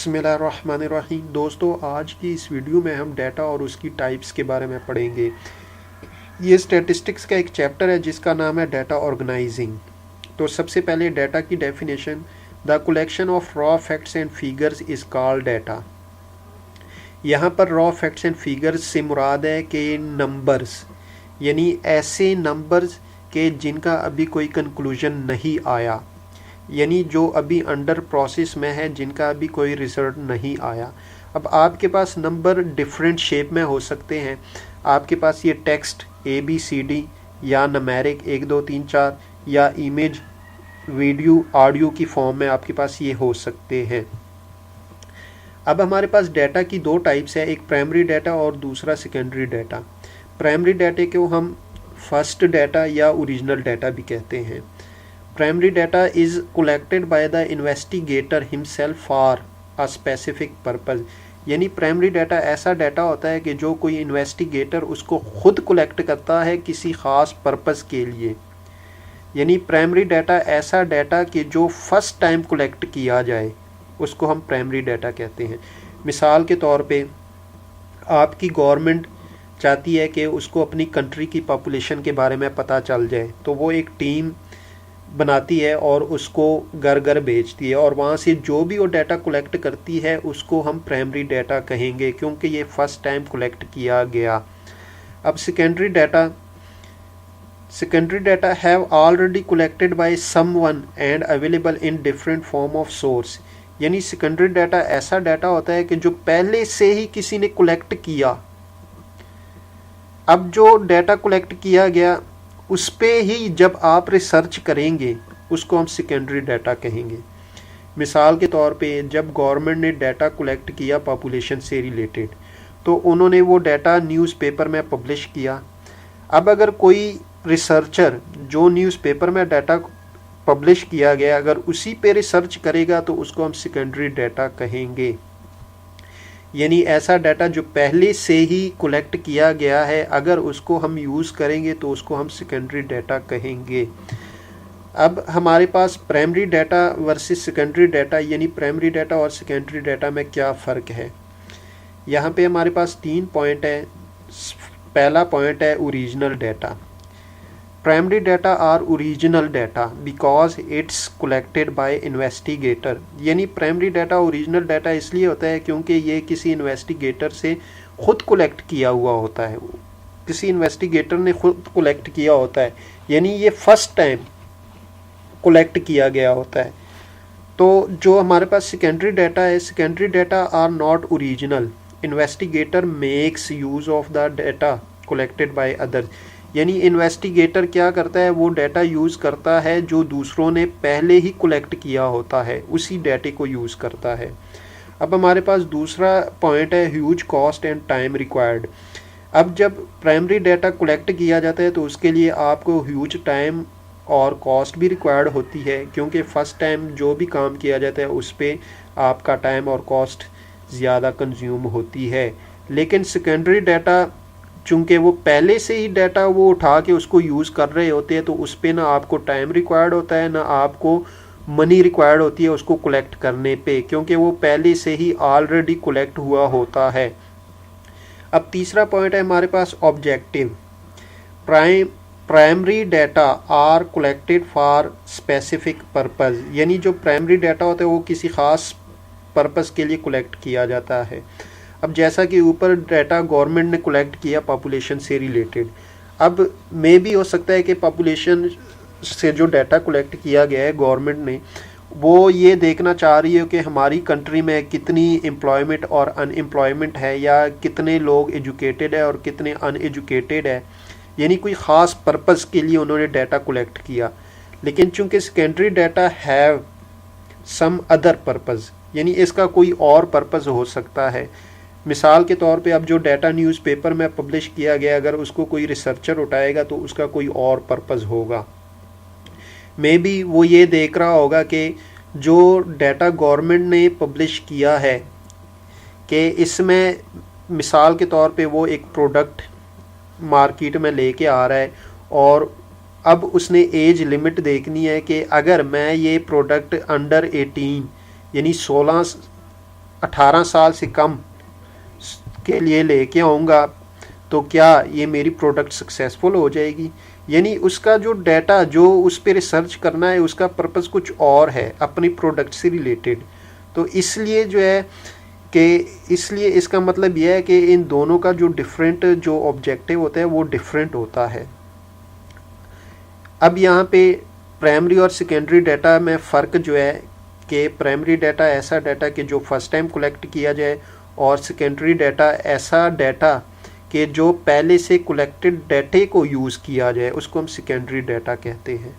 बिस्मिल्लाहिर्रहमानिर्रहीम। दोस्तों, आज की इस वीडियो में हम डाटा और उसकी टाइप्स के बारे में पढ़ेंगे। ये स्टैटिस्टिक्स का एक चैप्टर है जिसका नाम है डाटा ऑर्गेनाइजिंग। तो सबसे पहले डाटा की definition, the collection of raw facts and figures is called data. यहाँ पर रॉ फैक्ट्स एंड फिगर्स से मुराद है कि नंबर्स, यानी ऐसे नंबर्स के जिनका अभी कोई कंक्लूजन नहीं आया, यानी जो अभी अंडर प्रोसेस में है, जिनका अभी कोई रिजल्ट नहीं आया। अब आपके पास नंबर डिफरेंट शेप में हो सकते हैं। आपके पास ये टेक्स्ट ABCD या नमेरिक 1 2 3 4 या इमेज वीडियो ऑडियो की फॉर्म में आपके पास ये हो सकते हैं। अब हमारे पास डाटा की दो टाइप्स है, एक प्राइमरी डाटा और दूसरा सेकेंडरी डाटा। प्राइमरी डाटा को हम फर्स्ट डाटा या ओरिजिनल डाटा भी कहते हैं। Primary data is collected by the investigator himself for a specific purpose। यानी प्राइमरी डाटा ऐसा डाटा होता है कि जो कोई इन्वेस्टिगेटर उसको खुद कलेक्ट करता है किसी ख़ास पर्पज़ के लिए। यानी प्राइमरी डाटा ऐसा डाटा कि जो फर्स्ट टाइम कलेक्ट किया जाए उसको हम प्राइमरी डाटा कहते हैं। मिसाल के तौर पे आपकी गवर्नमेंट चाहती है कि उसको अपनी कंट्री की पॉपुलेशन के बारे में पता चल जाए, तो वो एक टीम बनाती है और उसको घर घर भेजती है, और वहाँ से जो भी वो डाटा कलेक्ट करती है उसको हम प्राइमरी डाटा कहेंगे, क्योंकि ये फर्स्ट टाइम कलेक्ट किया गया। अब secondary data have already collected by someone and available in different form of source. यानी सेकेंडरी डाटा ऐसा डाटा होता है कि जो पहले से ही किसी ने कलेक्ट किया। अब जो डाटा कलेक्ट किया गया उस पे ही जब आप रिसर्च करेंगे उसको हम सेकेंडरी डाटा कहेंगे। मिसाल के तौर पे जब गवर्नमेंट ने डाटा कलेक्ट किया पॉपुलेशन से रिलेटेड, तो उन्होंने वो डाटा न्यूज़पेपर में पब्लिश किया। अब अगर कोई रिसर्चर जो न्यूज़पेपर में डाटा पब्लिश किया गया अगर उसी पे रिसर्च करेगा तो उसको हम सेकेंडरी डाटा कहेंगे। यानी ऐसा डाटा जो पहले से ही कलेक्ट किया गया है, अगर उसको हम यूज़ करेंगे तो उसको हम सेकेंडरी डाटा कहेंगे। अब हमारे पास primary data versus secondary data, यानी प्राइमरी डाटा और सेकेंडरी डाटा में क्या फ़र्क है। यहाँ पे हमारे पास 3 पॉइंट है। पहला पॉइंट है original data. Primary data are original data because it's collected by investigator. यानी प्राइमरी डाटा ओरिजिनल डाटा इसलिए होता है क्योंकि ये किसी इन्वेस्टिगेटर से खुद कलेक्ट किया हुआ होता है, किसी इन्वेस्टिगेटर ने खुद कलेक्ट किया होता है, यानी ये फर्स्ट टाइम कलेक्ट किया गया होता है। तो जो हमारे पास सेकेंडरी डाटा है, secondary data are not original. Investigator makes use of the data collected by others. यानी इन्वेस्टिगेटर क्या करता है, वो डाटा यूज़ करता है जो दूसरों ने पहले ही कलेक्ट किया होता है, उसी डाटे को यूज़ करता है। अब हमारे पास दूसरा पॉइंट है huge cost and time required. अब जब प्राइमरी डाटा कलेक्ट किया जाता है तो उसके लिए आपको ह्यूज टाइम और कॉस्ट भी रिक्वायर्ड होती है, क्योंकि फ़र्स्ट टाइम जो भी काम किया जाता है उस पर आपका टाइम और कॉस्ट ज़्यादा कंज्यूम होती है। लेकिन सेकेंडरी डाटा चूँकि वो पहले से ही डाटा वो उठा के उसको यूज़ कर रहे होते हैं, तो उस पर ना आपको टाइम रिक्वायर्ड होता है ना आपको मनी रिक्वायर्ड होती है उसको कलेक्ट करने पे, क्योंकि वो पहले से ही ऑलरेडी कलेक्ट हुआ होता है। अब तीसरा पॉइंट है हमारे पास objective. Primary data are collected for specific purpose. यानी जो प्राइमरी डाटा होता है वो किसी ख़ास पर्पज़ के लिए कलेक्ट किया जाता है। अब जैसा कि ऊपर डाटा गवर्नमेंट ने कलेक्ट किया पॉपुलेशन से रिलेटेड, अब मे भी हो सकता है कि पॉपुलेशन से जो डाटा कलेक्ट किया गया है गवर्नमेंट ने, वो ये देखना चाह रही है कि हमारी कंट्री में कितनी एम्प्लॉयमेंट और अनएम्प्लॉयमेंट है, या कितने लोग एजुकेटेड है और कितने अनएजुकेटेड है। यानी कोई ख़ास पर्पज़ के लिए उन्होंने डाटा कलेक्ट किया। लेकिन चूँकि secondary data have some other purpose, यानी इसका कोई और पर्पज़ हो सकता है। मिसाल के तौर पे अब जो डाटा न्यूज़पेपर में पब्लिश किया गया अगर उसको कोई रिसर्चर उठाएगा तो उसका कोई और पर्पज़ होगा। मे बी वो ये देख रहा होगा कि जो डाटा गवर्नमेंट ने पब्लिश किया है कि इसमें मिसाल के तौर पे वो एक प्रोडक्ट मार्केट में लेके आ रहा है, और अब उसने एज लिमिट देखनी है कि अगर मैं ये प्रोडक्ट अंडर 18 यानी 16 18 साल से कम के लिए लेके आऊँगा तो क्या ये मेरी प्रोडक्ट सक्सेसफुल हो जाएगी? यानी उसका जो डाटा जो उस पर रिसर्च करना है उसका पर्पस कुछ और है अपनी प्रोडक्ट से रिलेटेड। तो इसलिए जो है कि इसलिए इसका मतलब यह है कि इन दोनों का जो डिफरेंट जो ऑब्जेक्टिव होता है वो डिफरेंट होता है। अब यहाँ पे प्राइमरी और सेकेंडरी डाटा में फ़र्क जो है कि प्राइमरी डाटा ऐसा डाटा कि जो फर्स्ट टाइम कलेक्ट किया जाए और सेकेंडरी डाटा ऐसा डाटा कि जो पहले से कलेक्टेड डाटे को यूज़ किया जाए, उसको हम सेकेंडरी डाटा कहते हैं।